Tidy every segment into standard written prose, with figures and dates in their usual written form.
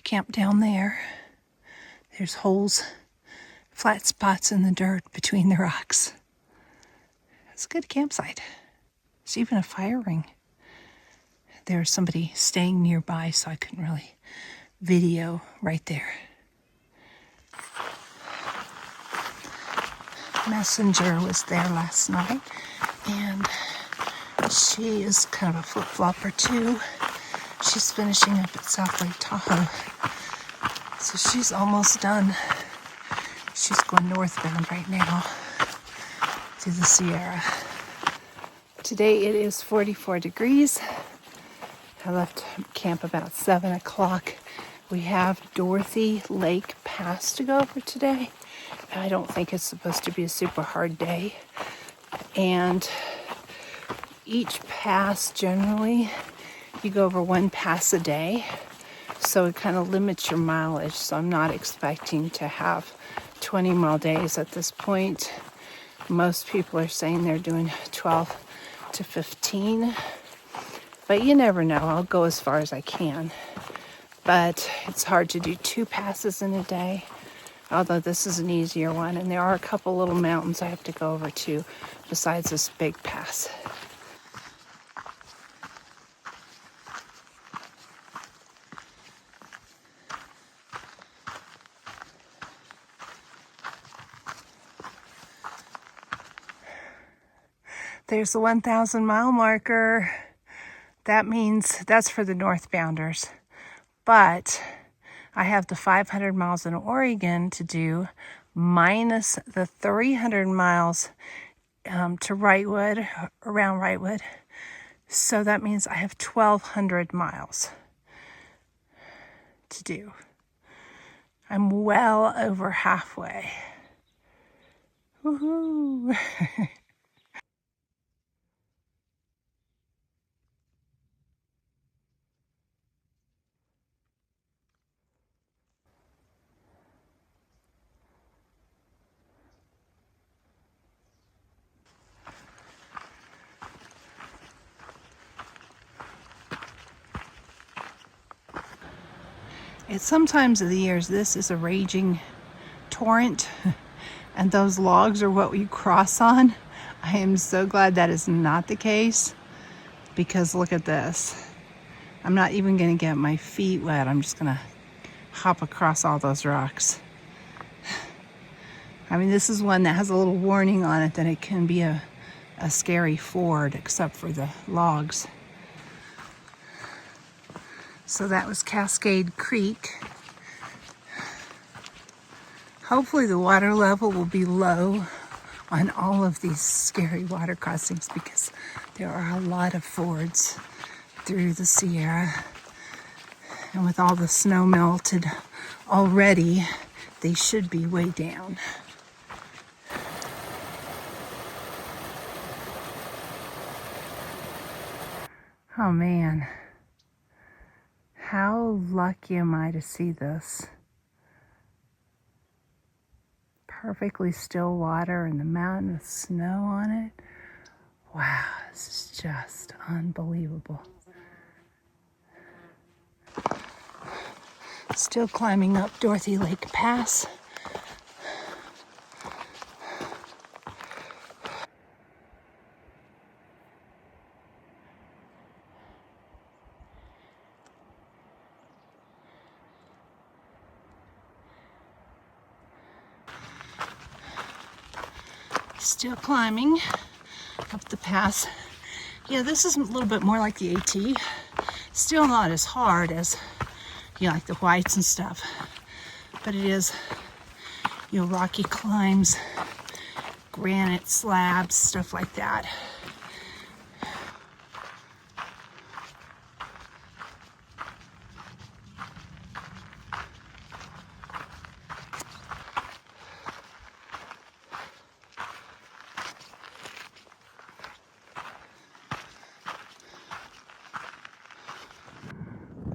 camp down there. There's holes, flat spots in the dirt between the rocks. It's a good campsite. There's even a fire ring. There's somebody staying nearby, so I couldn't really video right there. Messenger was there last night, and she is kind of a flip-flopper too. She's finishing up at South Lake Tahoe, so she's almost done. She's going northbound right now to the Sierra. Today it is 44 degrees. I left camp about 7 o'clock. We have Dorothy Lake Pass to go over today. I don't think it's supposed to be a super hard day. And each pass, generally, you go over 1 pass a day. So it kind of limits your mileage. So I'm not expecting to have 20-mile days at this point. Most people are saying they're doing 12 to 15. But you never know. I'll go as far as I can. But it's hard to do 2 passes in a day. Although this is an easier one. And there are a couple little mountains I have to go over too, besides this big pass. There's the 1,000 mile marker. That means that's for the northbounders. But I have the 500 miles in Oregon to do, minus the 300 miles to Wrightwood, around Wrightwood. So that means I have 1,200 miles to do. I'm well over halfway. Woohoo! At some times of the years, this is a raging torrent, and those logs are what we cross on. I am so glad that is not the case, because look at this. I'm not even going to get my feet wet. I'm just going to hop across all those rocks. I mean, this is one that has a little warning on it that it can be a scary ford, except for the logs. So that was Cascade Creek. Hopefully the water level will be low on all of these scary water crossings, because there are a lot of fords through the Sierra. And with all the snow melted already, they should be way down. Oh man. How lucky am I to see this? Perfectly still water and the mountain with snow on it. Wow, this is just unbelievable. Still climbing up Dorothy Lake Pass. Still climbing up the pass. Yeah, this is a little bit more like the AT. Still not as hard as, you know, like the Whites and stuff. But it is, you know, rocky climbs, granite slabs, stuff like that.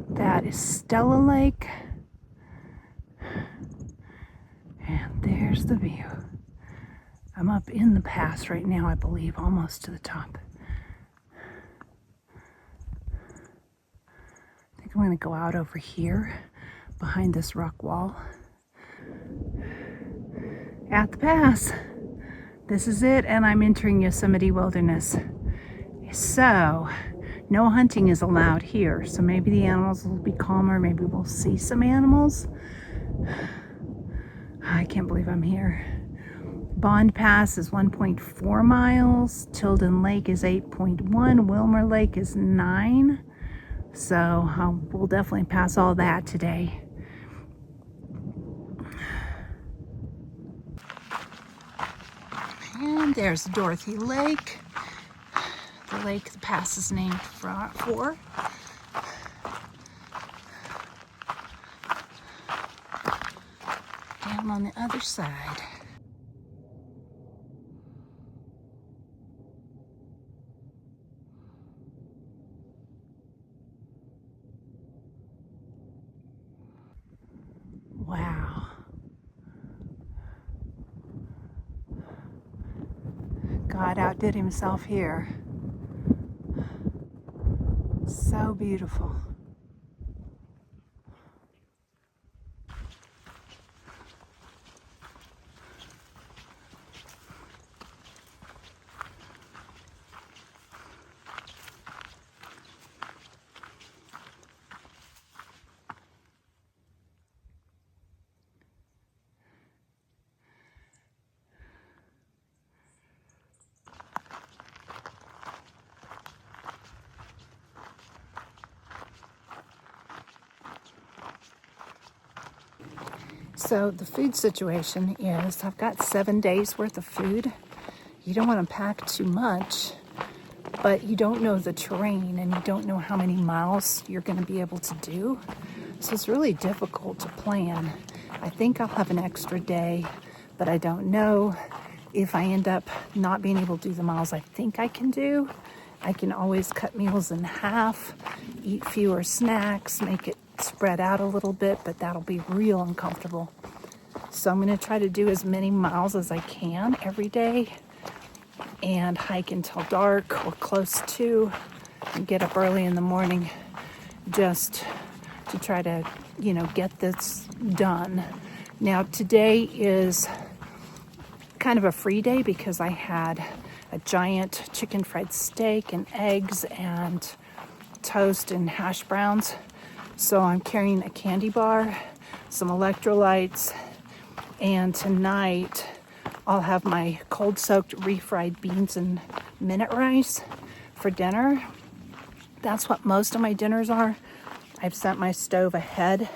That is Stella Lake. And there's the view. I'm up in the pass right now, I believe, almost to the top. I think I'm going to go out over here. behind this rock wall. At the pass. This is it, and I'm entering Yosemite Wilderness. So, no hunting is allowed here. So maybe the animals will be calmer. Maybe we'll see some animals. I can't believe I'm here. Bond Pass is 1.4 miles. Tilden Lake is 8.1. Wilmer Lake is 9. So we'll definitely pass all that today. And there's Dorothy Lake. The lake the pass is named for. Down on the other side. Wow. God outdid himself here. So beautiful. So the food situation is I've got 7 days worth of food. You don't want to pack too much, but you don't know the terrain and you don't know how many miles you're going to be able to do. So it's really difficult to plan. I think I'll have an extra day, but I don't know if I end up not being able to do the miles I think I can do. I can always cut meals in half, eat fewer snacks, make it spread out a little bit, but that'll be real uncomfortable. So I'm going to try to do as many miles as I can every day and hike until dark or close to, and get up early in the morning just to try to, get this done. Now today is kind of a free day because I had a giant chicken fried steak and eggs and toast and hash browns. So I'm carrying a candy bar, some electrolytes, and tonight I'll have my cold soaked refried beans and minute rice for dinner. That's what most of my dinners are. I've set my stove ahead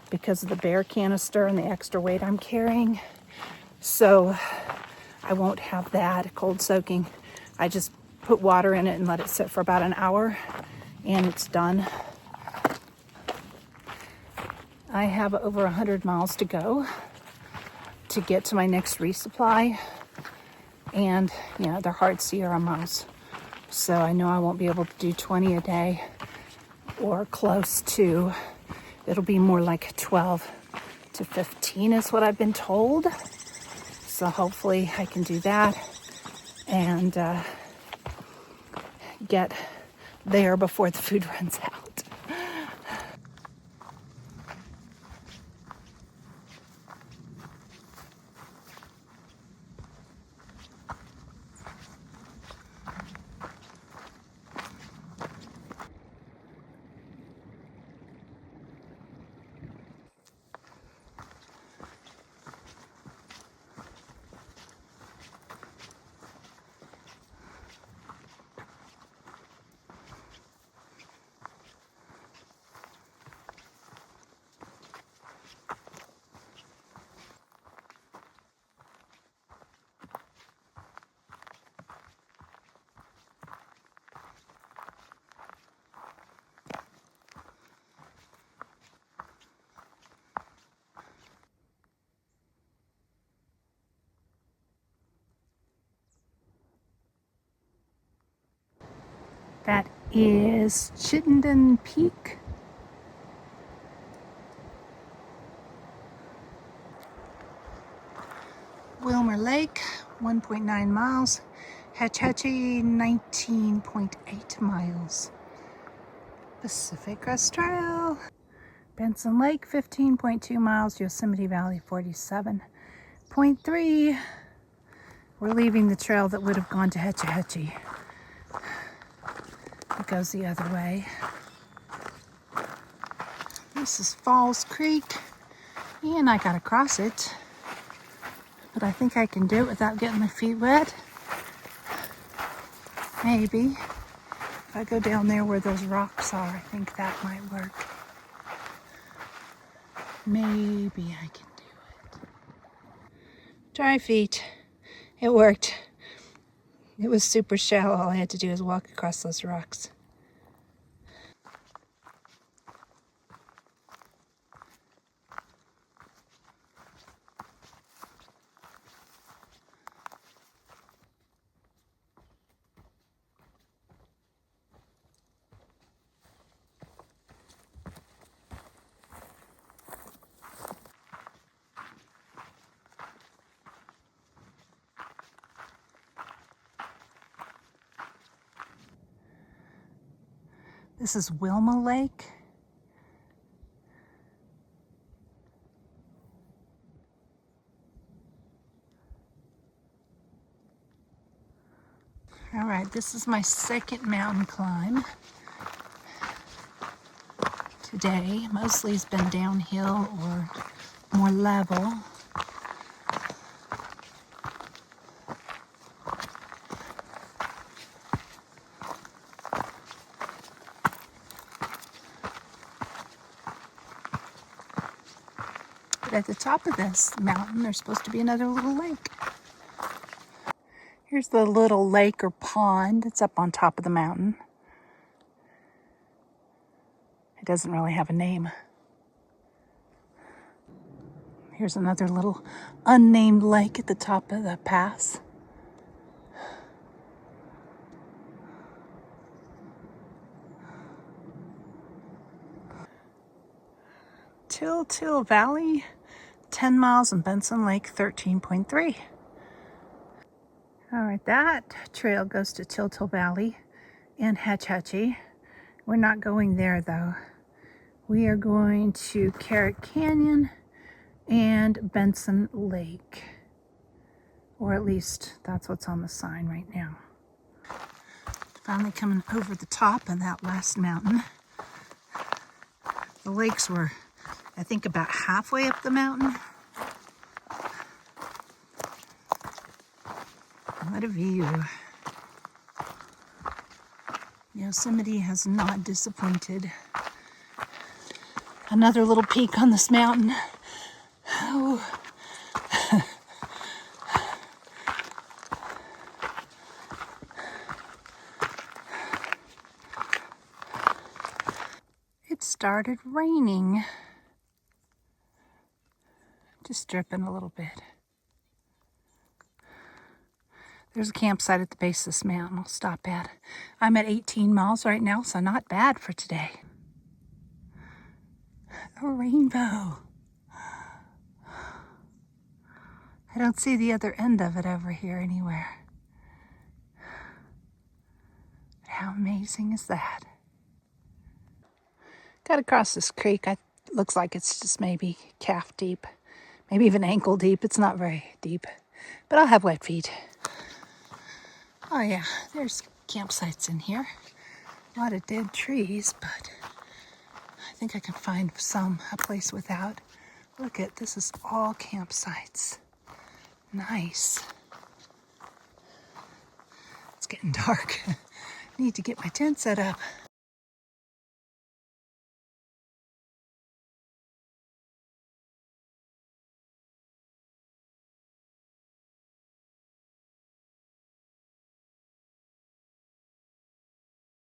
because of the bear canister and the extra weight I'm carrying. So I won't have that cold soaking. I just put water in it and let it sit for about an hour and it's done. I have over 100 miles to go to get to my next resupply. And, they're hard Sierra miles. So I know I won't be able to do 20 a day or close to. It'll be more like 12 to 15 is what I've been told. So hopefully I can do that and get there before the food runs out. That is Chittenden Peak. Wilmer Lake, 1.9 miles. Hetch Hetchy, 19.8 miles. Pacific Crest Trail. Benson Lake, 15.2 miles. Yosemite Valley, 47.3. We're leaving the trail that would have gone to Hetchy Hetchy. It goes the other way. This is Falls Creek, and I gotta cross it, but I think I can do it without getting my feet wet. Maybe. If I go down there where those rocks are, I think that might work. Maybe I can do it. Dry feet. It worked. It was super shallow. All I had to do was walk across those rocks. This is Wilma Lake. All right, this is my second mountain climb today. Mostly it's been downhill or more level. But at the top of this mountain, there's supposed to be another little lake. Here's the little lake or pond that's up on top of the mountain. It doesn't really have a name. Here's another little unnamed lake at the top of the pass. Till Valley, 10 miles, and Benson Lake, 13.3. All right, that trail goes to Till Valley and Hetch Hetchy. We're not going there though. We are going to Carrot Canyon and Benson Lake. Or at least that's what's on the sign right now. Finally coming over the top of that last mountain. The lakes were, I think, about halfway up the mountain. What a view. Yosemite has not disappointed. Another little peak on this mountain. Oh. It started raining. Just dripping a little bit. There's a campsite at the base of this mountain I'll stop at. I'm at 18 miles right now, so not bad for today. A rainbow. I don't see the other end of it over here anywhere. But how amazing is that? Got to cross this creek. Looks like it's just maybe calf deep. Maybe even ankle deep. It's not very deep. But I'll have wet feet. Oh yeah, there's campsites in here. A lot of dead trees, but I think I can find a place without. Look at, this is all campsites. Nice. It's getting dark. Need to get my tent set up.